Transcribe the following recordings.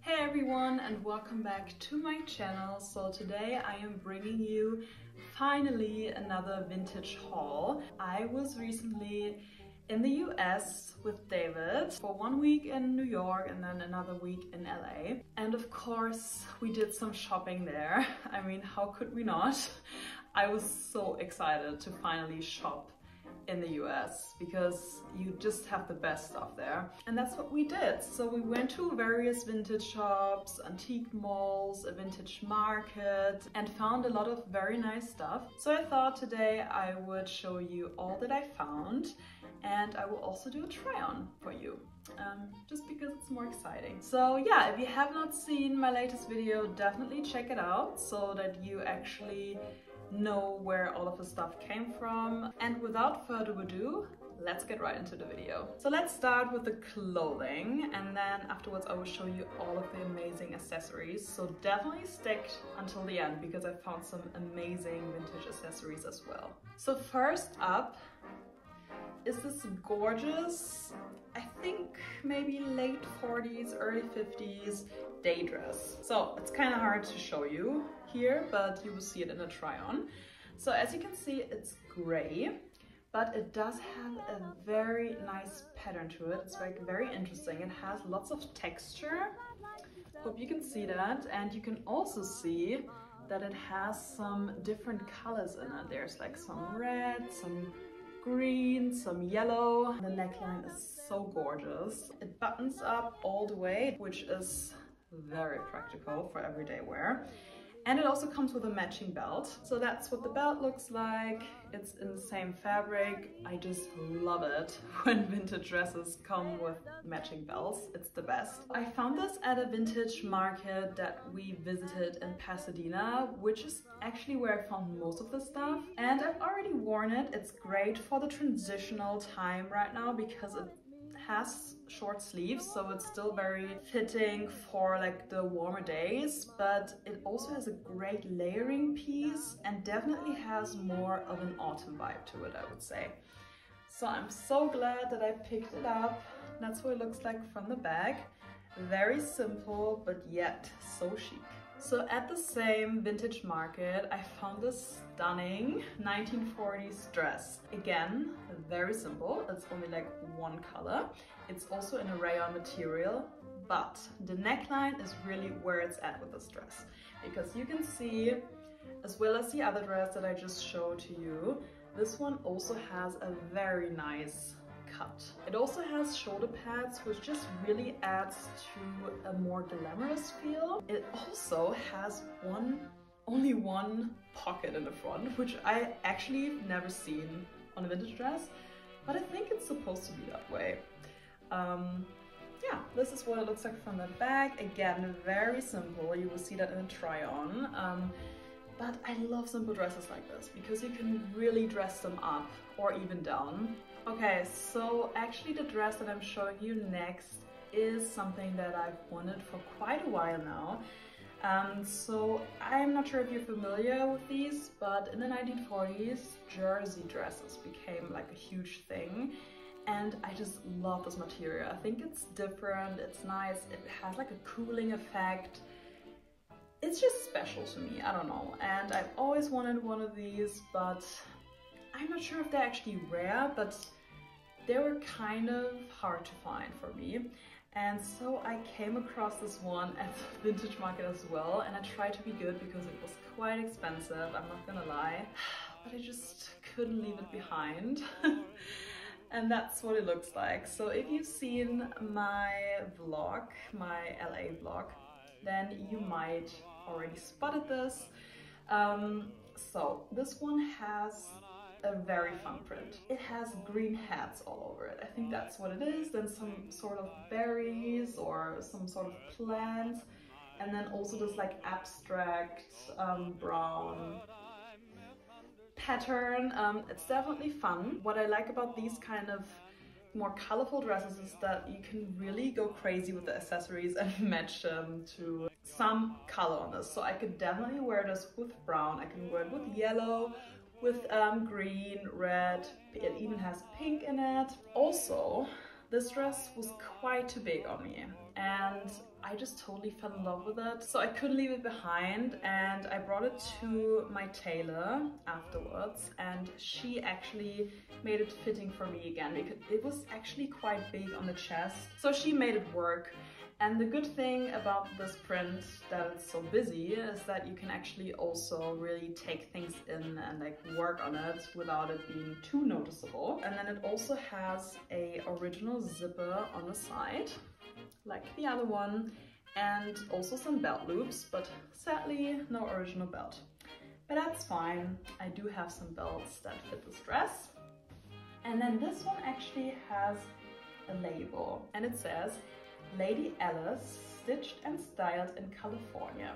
Hey everyone, and welcome back to my channel. So today I am bringing you finally another vintage haul. I was recently in the US with David for 1 week in New York and then another week in LA. And of course we did some shopping there. I mean, how could we not? I was so excited to finally shop in the US because you just have the best stuff there. And that's what we did. So we went to various vintage shops, antique malls, a vintage market, and found a lot of very nice stuff. So I thought today I would show you all that I found, and I will also do a try on for you. Just because it's more exciting. So yeah, if you have not seen my latest video, definitely check it out so that you actually know where all of the stuff came from. And without further ado, let's get right into the video. So let's start with the clothing, and then afterwards I will show you all of the amazing accessories. So definitely stick until the end because I found some amazing vintage accessories as well. So first up is this gorgeous, I think maybe late 40s, early 50s day dress. So it's kind of hard to show you here, but you will see it in a try on. So as you can see, it's gray, but it does have a very nice pattern to it. It's like very interesting. It has lots of texture. Hope you can see that. And you can also see that it has some different colors in it. There's like some red, some green, some yellow. The neckline is so gorgeous. It buttons up all the way, which is very practical for everyday wear. And it also comes with a matching belt. So that's what the belt looks like. It's in the same fabric. I just love it when vintage dresses come with matching belts. It's the best. I found this at a vintage market that we visited in Pasadena, which is actually where I found most of the stuff. And I've already worn it. It's great for the transitional time right now because it has short sleeves, so it's still very fitting for like the warmer days, but it also has a great layering piece and definitely has more of an autumn vibe to it, I would say. So I'm so glad that I picked it up. That's what it looks like from the back. Very simple, but yet so chic. So at the same vintage market, I found this stunning 1940s dress. Again, very simple. It's only like one color. It's also in a rayon material, but the neckline is really where it's at with this dress. Because you can see, as well as the other dress that I just showed to you, this one also has a very nice cut. It also has shoulder pads, which just really adds to a more glamorous feel. It also has only one pocket in the front, which I actually never seen on a vintage dress, but I think it's supposed to be that way. Yeah, this is what it looks like from the back. Again, very simple. You will see that in a try on. But I love simple dresses like this because you can really dress them up or even down. Okay, so actually the dress that I'm showing you next is something that I've wanted for quite a while now. So I'm not sure if you're familiar with these, but in the 1940s, jersey dresses became like a huge thing. And I just love this material. I think it's different, it's nice, it has like a cooling effect. It's just special to me, I don't know. And I've always wanted one of these, but I'm not sure if they're actually rare, but they were kind of hard to find for me. And so I came across this one at the vintage market as well, and I tried to be good because it was quite expensive, I'm not gonna lie, but I just couldn't leave it behind. And that's what it looks like. So if you've seen my vlog, my LA vlog, then you might already spotted this. So this one has a very fun print. It has green hats all over it. I think that's what it is. Then some sort of berries or some sort of plant. And then also this like abstract brown pattern. It's definitely fun. What I like about these kind of more colorful dresses is that you can really go crazy with the accessories and match them to some color on this. So I could definitely wear this with brown, I can wear it with yellow, with green, red, it even has pink in it. Also, this dress was quite too big on me and I just totally fell in love with it. So I couldn't leave it behind, and I brought it to my tailor afterwards, and she actually made it fitting for me again because it was actually quite big on the chest. So she made it work. And the good thing about this print that it's so busy is that you can actually also really take things in and like work on it without it being too noticeable. And then it also has a original zipper on the side, like the other one, and also some belt loops, but sadly no original belt. But that's fine, I do have some belts that fit this dress. And then this one actually has a label, and it says, Lady Alice, stitched and styled in California.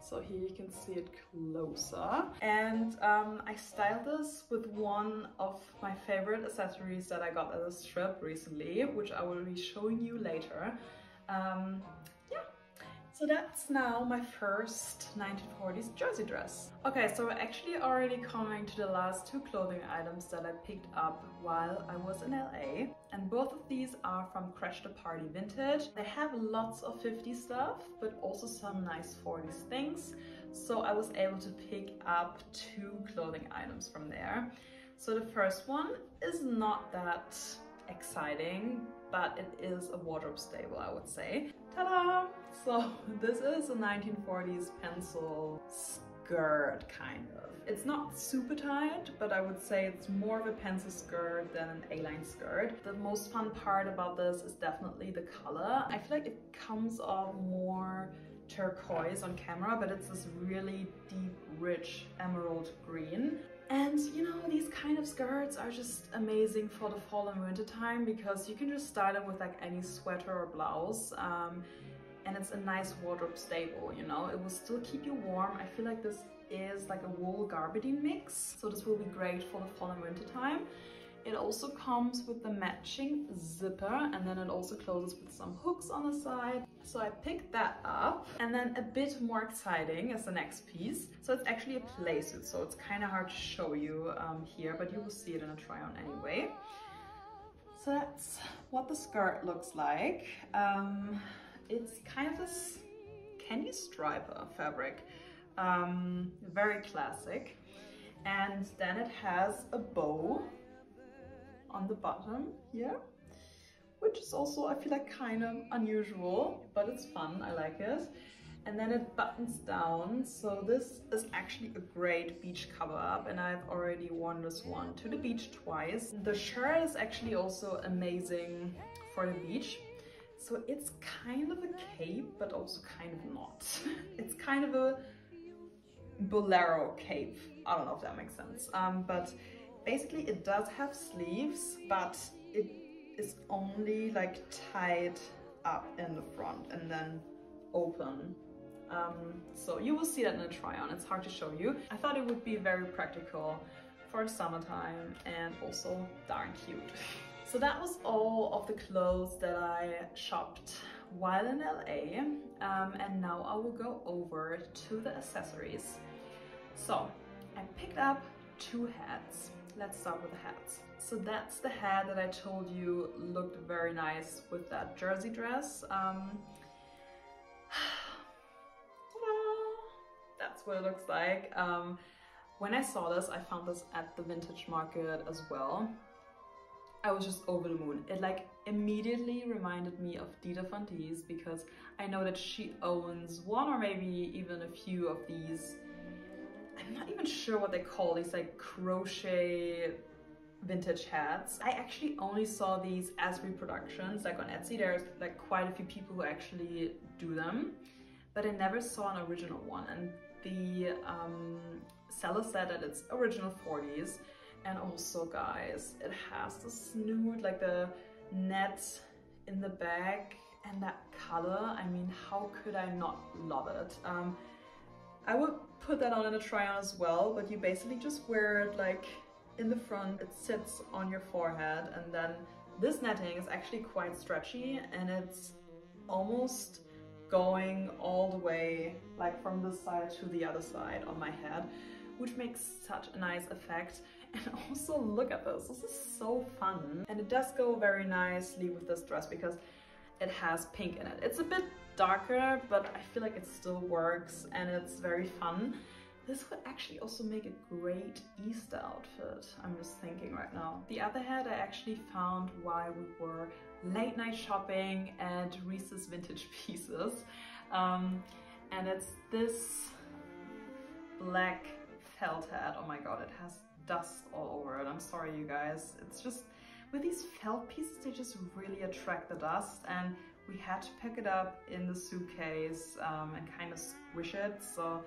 So here you can see it closer. And I styled this with one of my favorite accessories that I got at a strip recently, which I will be showing you later. Yeah, so that's now my first 1940s jersey dress. Okay, so we're actually already coming to the last two clothing items that I picked up while I was in LA. And both of these are from Crash the Party Vintage. They have lots of 50s stuff, but also some nice 40s things. So I was able to pick up two clothing items from there. So the first one is not that exciting, but it is a wardrobe staple, I would say. Ta-da! So this is a 1940s pencil skirt, kind of. It's not super tight, but I would say it's more of a pencil skirt than an A-line skirt. The most fun part about this is definitely the color. I feel like it comes off more turquoise on camera, but it's this really deep, rich emerald green. And you know, these kind of skirts are just amazing for the fall and winter time because you can just style them with like any sweater or blouse. And it's a nice wardrobe staple, you know, it will still keep you warm. I feel like this is like a wool garbardine mix, so this will be great for the fall and winter time. It also comes with the matching zipper, and then it also closes with some hooks on the side. So I picked that up, and then a bit more exciting is the next piece. So it's actually a playsuit, so it's kind of hard to show you here, but you will see it in a try on anyway. So that's what the skirt looks like. It's kind of this candy striper fabric, very classic. And then it has a bow on the bottom here, which is also, I feel like, kind of unusual, but it's fun, I like it. And then it buttons down, so this is actually a great beach cover up, and I've already worn this one to the beach twice. The shirt is actually also amazing for the beach. So it's kind of a cape, but also kind of not. It's kind of a bolero cape. I don't know if that makes sense. But basically it does have sleeves, but it is only like tied up in the front and then open. So you will see that in a try on. It's hard to show you. I thought it would be very practical for summertime and also darn cute. So that was all of the clothes that I shopped while in LA, and now I will go over to the accessories. So I picked up two hats. Let's start with the hats. So that's the hat that I told you looked very nice with that jersey dress. That's what it looks like. When I saw this, I found this at the vintage market as well. I was just over the moon. It like immediately reminded me of Dita Von Teese because I know that she owns one or maybe even a few of these. I'm not even sure what they call these, like crochet vintage hats. I actually only saw these as reproductions, like on Etsy. There's like quite a few people who actually do them, but I never saw an original one. And the seller said that it's original 40s. And also, guys, it has the snoot, like the net in the back, and that color. I mean, how could I not love it? I would put that on in a try-on as well, but you basically just wear it like in the front. It sits on your forehead, and then this netting is actually quite stretchy, and it's almost going all the way, like from this side to the other side on my head, which makes such a nice effect. And also look at this, this is so fun. And it does go very nicely with this dress because it has pink in it. It's a bit darker, but I feel like it still works and it's very fun. This would actually also make a great Easter outfit, I'm just thinking right now. The other hat I actually found while we were late night shopping at Reese's Vintage Pieces. And it's this black felt hat. Oh my god, it has dust all over it. I'm sorry, you guys. It's just, with these felt pieces, they just really attract the dust, and we had to pick it up in the suitcase and kind of squish it. So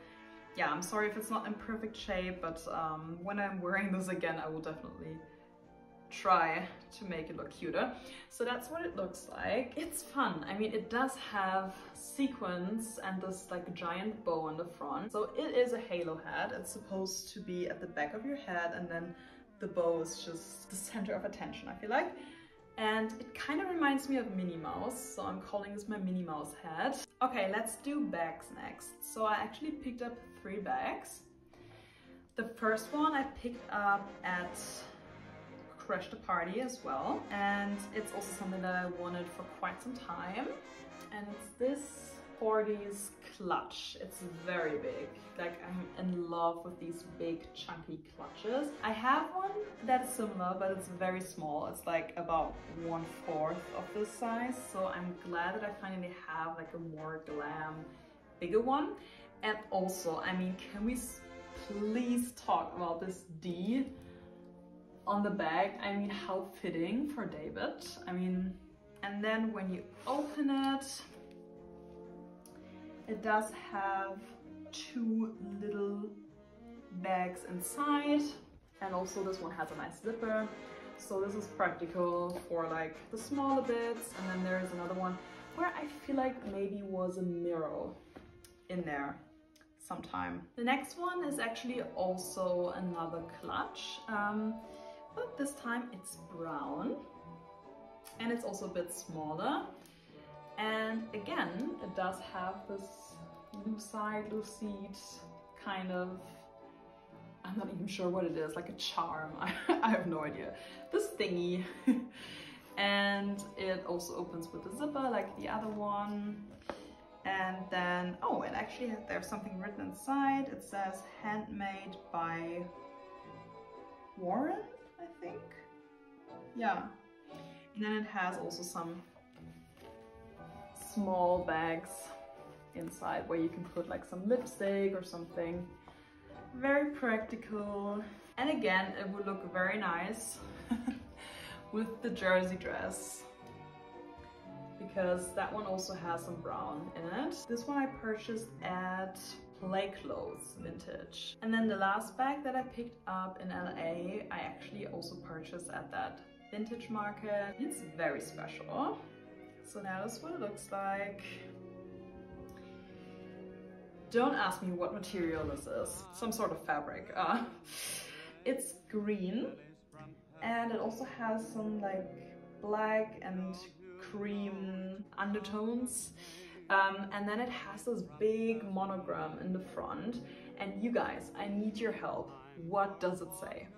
yeah, I'm sorry if it's not in perfect shape, but when I'm wearing this again, I will definitely try to make it look cuter. So that's what it looks like. It's fun. I mean, it does have sequins and this like giant bow on the front. So it is a halo hat. It's supposed to be at the back of your head, and then the bow is just the center of attention, I feel like. And it kind of reminds me of Minnie Mouse, so I'm calling this my Minnie Mouse hat. Okay, let's do bags next. So I actually picked up 3 bags. The first one I picked up at Crash the Party as well, and it's also something that I wanted for quite some time, and it's this 40s clutch. It's very big. Like, I'm in love with these big chunky clutches. I have one that's similar, but it's very small. It's like about 1/4 of this size, so I'm glad that I finally have like a more glam, bigger one. And also, I mean, can we please talk about this D on the bag? I mean, how fitting for David. I mean, and then when you open it, it does have 2 little bags inside, and also this one has a nice zipper. So this is practical for like the smaller bits. And then there's another one where I feel like maybe was a mirror in there sometime. The next one is actually also another clutch, but this time it's brown, and it's also a bit smaller. And again, it does have this loose side, loose seat kind of, I'm not even sure what it is, like a charm. I have no idea. This thingy. And it also opens with a zipper like the other one. And then, oh, and actually there's something written inside. It says handmade by Warren, I think. Yeah. And then it has also some small bags inside where you can put like some lipstick or something. Very practical. And again, it would look very nice with the jersey dress, because that one also has some brown in it. This one I purchased at Play Clothes Vintage. And then the last bag that I picked up in LA, I actually also purchased at that vintage market. It's very special. So now that's what it looks like. Don't ask me what material this is. Some sort of fabric. It's green, and it also has some like black and cream undertones. And then it has this big monogram in the front. And you guys, I need your help. What does it say?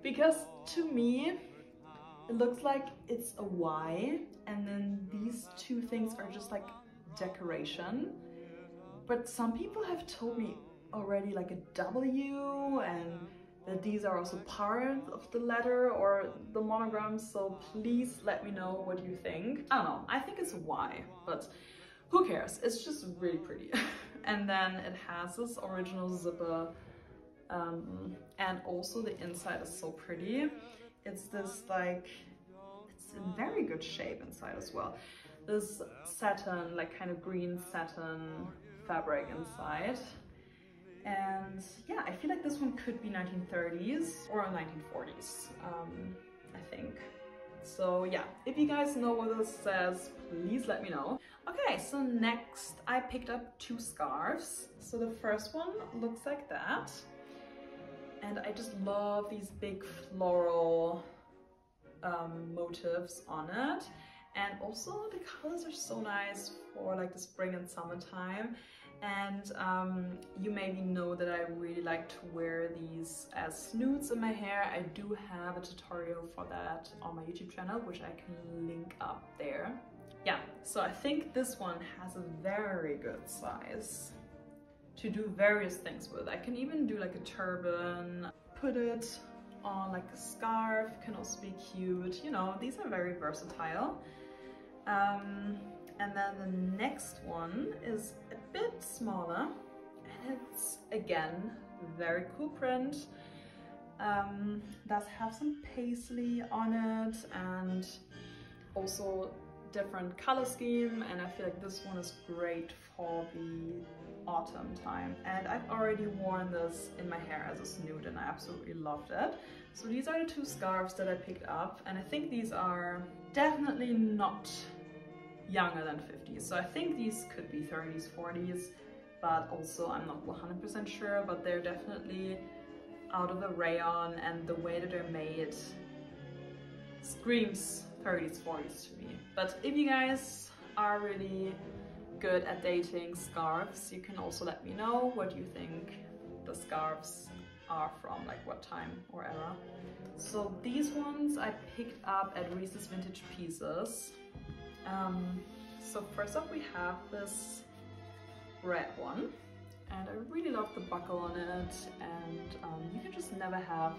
Because to me, it looks like it's a Y, and then these 2 things are just like decoration. But some people have told me already like a W, and that these are also part of the letter or the monogram. So please let me know what you think. I don't know, I think it's a Y, but who cares? It's just really pretty. And then it has this original zipper, and also the inside is so pretty. It's this like, it's in very good shape inside as well. This satin, like kind of green satin fabric inside. And yeah, I feel like this one could be 1930s or 1940s, I think. So yeah, if you guys know what this says, please let me know. Okay, so next I picked up 2 scarves. So the first one looks like that. And I just love these big floral motifs on it. And also the colors are so nice for like the spring and summertime. And you maybe know that I really like to wear these as snoods in my hair. I do have a tutorial for that on my YouTube channel, which I can link up there. Yeah, so I think this one has a very good size to do various things with. I can even do like a turban, put it on like a scarf, can also be cute. You know, these are very versatile. And then the next one is a bit smaller, and it's again very cool print. Does have some paisley on it and also different color scheme, and I feel like this one is great for the autumn time. And I've already worn this in my hair as a snood and I absolutely loved it. So these are the two scarves that I picked up, and I think these are definitely not younger than 50s. So I think these could be 30s, 40s, but also I'm not 100% sure, but they're definitely out of the rayon, and the way that they're made screams 30s, 40s to me. But if you guys are really good at dating scarves, you can also let me know what you think the scarves are from, like what time or era. So these ones I picked up at Reese's Vintage Pieces. So first up we have this red one, and I really love the buckle on it, and you can just never have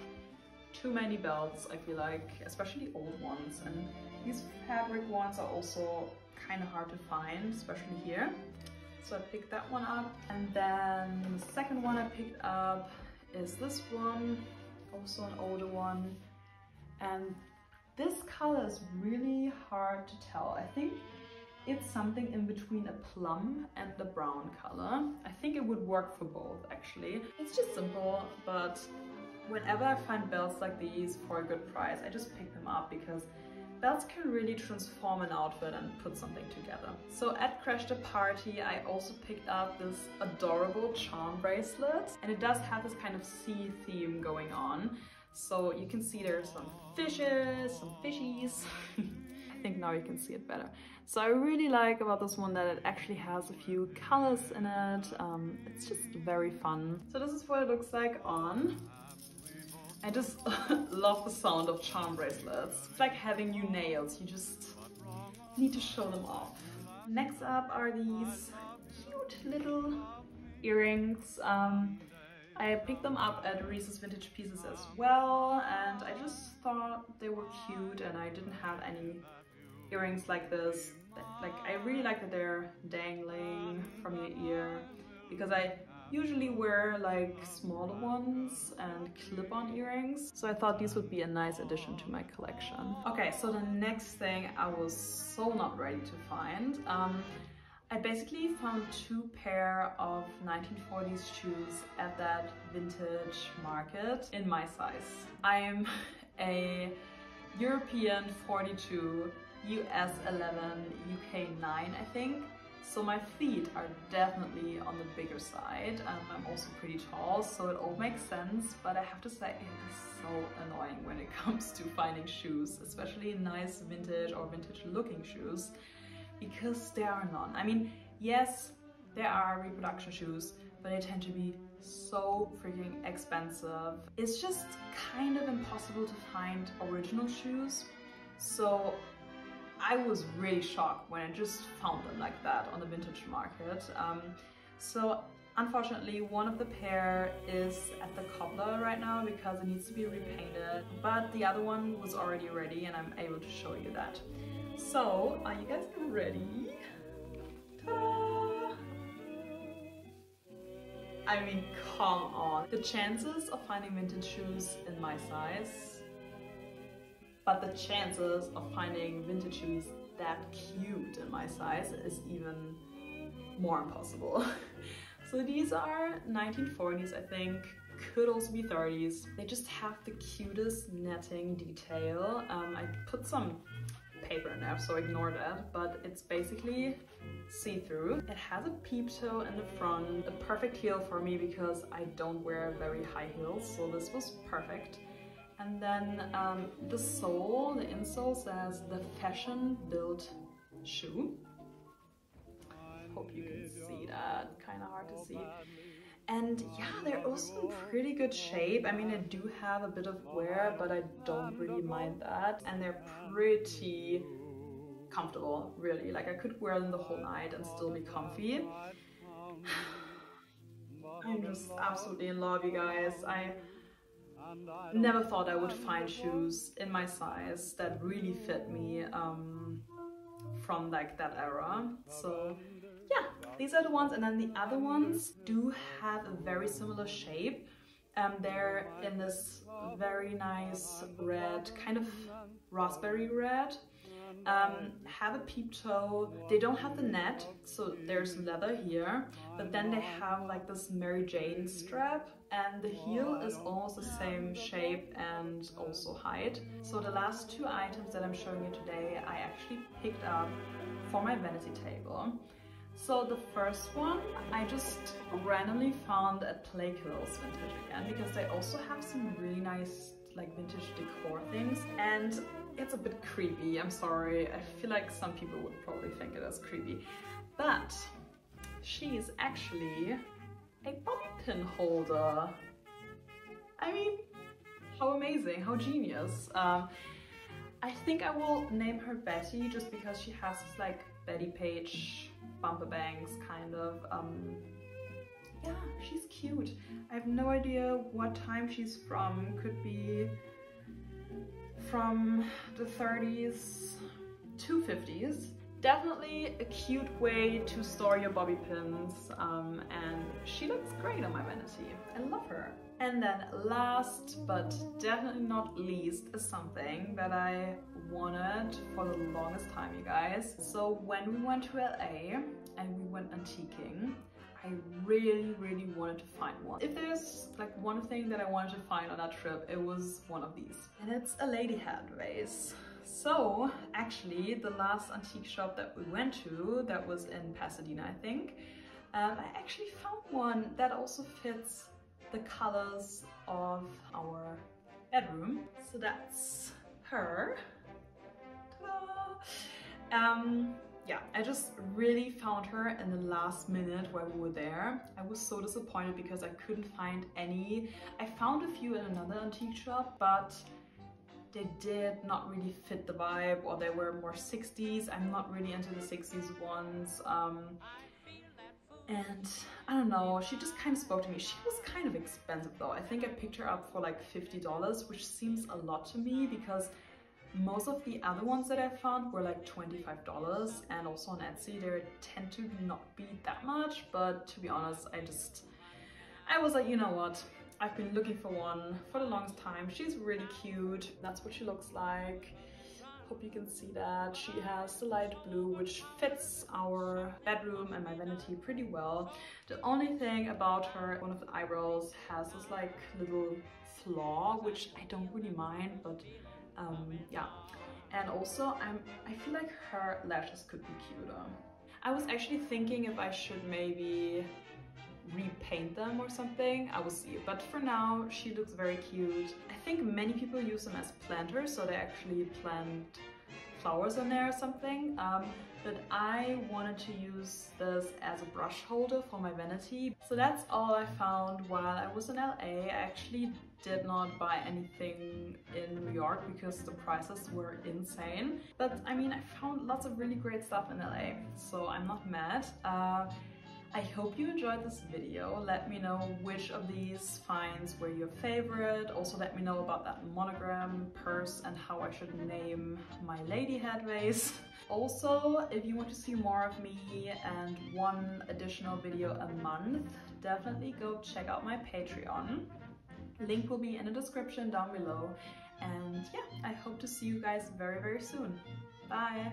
too many belts, I feel like, especially old ones, and these fabric ones are also kind of hard to find, especially here. So I picked that one up, and then the second one I picked up is this one, also an older one, and this color is really hard to tell. I think it's something in between a plum and the brown color. I think it would work for both actually. It's just simple, but whenever I find belts like these for a good price, I just pick them up because belts can really transform an outfit and put something together. So at Crash the Party, I also picked up this adorable charm bracelet, and it does have this kind of sea theme going on. So you can see there's some fishes, some fishies. I think now you can see it better. So I really like about this one that it actually has a few colors in it. It's just very fun. So this is what it looks like on. I just love the sound of charm bracelets. It's like having new nails. You just need to show them off. Next up are these cute little earrings. I picked them up at Reese's Vintage Pieces as well, and I just thought they were cute, and I didn't have any earrings like this. Like, I really like that they're dangling from your ear, because I usually wear like smaller ones and clip-on earrings, so I thought these would be a nice addition to my collection. Okay, so the next thing I was so not ready to find. I basically found two pair of 1940s shoes at that vintage market in my size. I'm a European 42, US 11, UK 9, I think. So my feet are definitely on the bigger side. I'm also pretty tall, so it all makes sense, but I have to say it is so annoying when it comes to finding shoes, especially nice vintage or vintage looking shoes, because there are none. I mean, yes, there are reproduction shoes, but they tend to be so freaking expensive. It's just kind of impossible to find original shoes. So I was really shocked when I just found them like that on the vintage market. So unfortunately, one of the pair is at the cobbler right now because it needs to be repainted, but the other one was already ready and I'm able to show you that. So, are you guys ready? Ta-da! I mean, come on. The chances of finding vintage shoes in my size, but the chances of finding vintage shoes that cute in my size is even more impossible. So these are 1940s, I think, could also be 30s. They just have the cutest netting detail. I put some paper in there, so ignore that, but it's basically see-through. It has a peep toe in the front, a perfect heel for me because I don't wear very high heels, so this was perfect. And then the sole, the insole says the fashion built shoe. Hope you can see that, kind of hard And yeah, they're also in pretty good shape. I mean, I do have a bit of wear, but I don't really mind that. And they're pretty comfortable, really. Like I could wear them the whole night and still be comfy. I'm just absolutely in love, you guys. I never thought I would find shoes in my size that really fit me from like that era. So yeah, these are the ones, and then the other ones do have a very similar shape. They're in this very nice red, kind of raspberry red. Have a peep toe. They don't have the net, so there's leather here, but then they have like this Mary Jane strap, and the heel is almost the same shape and also height. So the last two items that I'm showing you today, I actually picked up for my vanity table. So the first one I just randomly found at Playkills Vintage again, because they also have some really nice like vintage decor things, and it's a bit creepy. I'm sorry, I feel like some people would probably think it is creepy, but she is actually a bobby pin holder. I mean, how amazing, how genius. I think I will name her Betty just because she has this like Betty Page bumper bangs kind of. Yeah, she's cute. I have no idea what time she's from. Could be from the 30s to 50s. Definitely a cute way to store your bobby pins, and she looks great on my vanity. I love her. And then last but definitely not least is something that I wanted for the longest time, you guys. So when we went to LA and we went antiquing, I really wanted to find one. If there's like one thing that I wanted to find on that trip, it was one of these. And it's a lady Headways. So actually the last antique shop that we went to, that was in Pasadena, I think, I actually found one that also fits the colors of our bedroom. So that's her. Ta-da! Yeah, I just really found her in the last minute while we were there. I was so disappointed because I couldn't find any. I found a few in another antique shop, but they did not really fit the vibe, or they were more 60s. I'm not really into the 60s ones. And I don't know, she just kind of spoke to me. She was kind of expensive though. I think I picked her up for like $50, which seems a lot to me because most of the other ones that I found were like $25, and also on Etsy they tend to not be that much, but to be honest, I was like, you know what, I've been looking for one for the longest time. She's really cute. That's what she looks like. Hope you can see that. She has the light blue, which fits our bedroom and my vanity pretty well. The only thing about her, one of the eyebrows has this like little flaw, which I don't really mind, but yeah. And also I feel like her lashes could be cuter. I was actually thinking if I should maybe repaint them or something. I will see. But for now, she looks very cute. I think many people use them as planters, so they actually plant flowers in there or something. But I wanted to use this as a brush holder for my vanity. So that's all I found while I was in LA. I actually did not buy anything in New York because the prices were insane. But I mean, I found lots of really great stuff in LA, so I'm not mad. I hope you enjoyed this video. Let me know which of these finds were your favorite. Also let me know about that monogram purse and how I should name my lady Headways. Also, if you want to see more of me and one additional video a month, definitely go check out my Patreon. Link will be in the description down below. And yeah, I hope to see you guys very soon. Bye!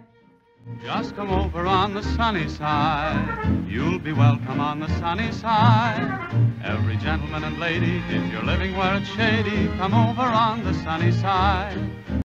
Just come over on the sunny side. You'll be welcome on the sunny side. Every gentleman and lady, if you're living where it's shady, come over on the sunny side.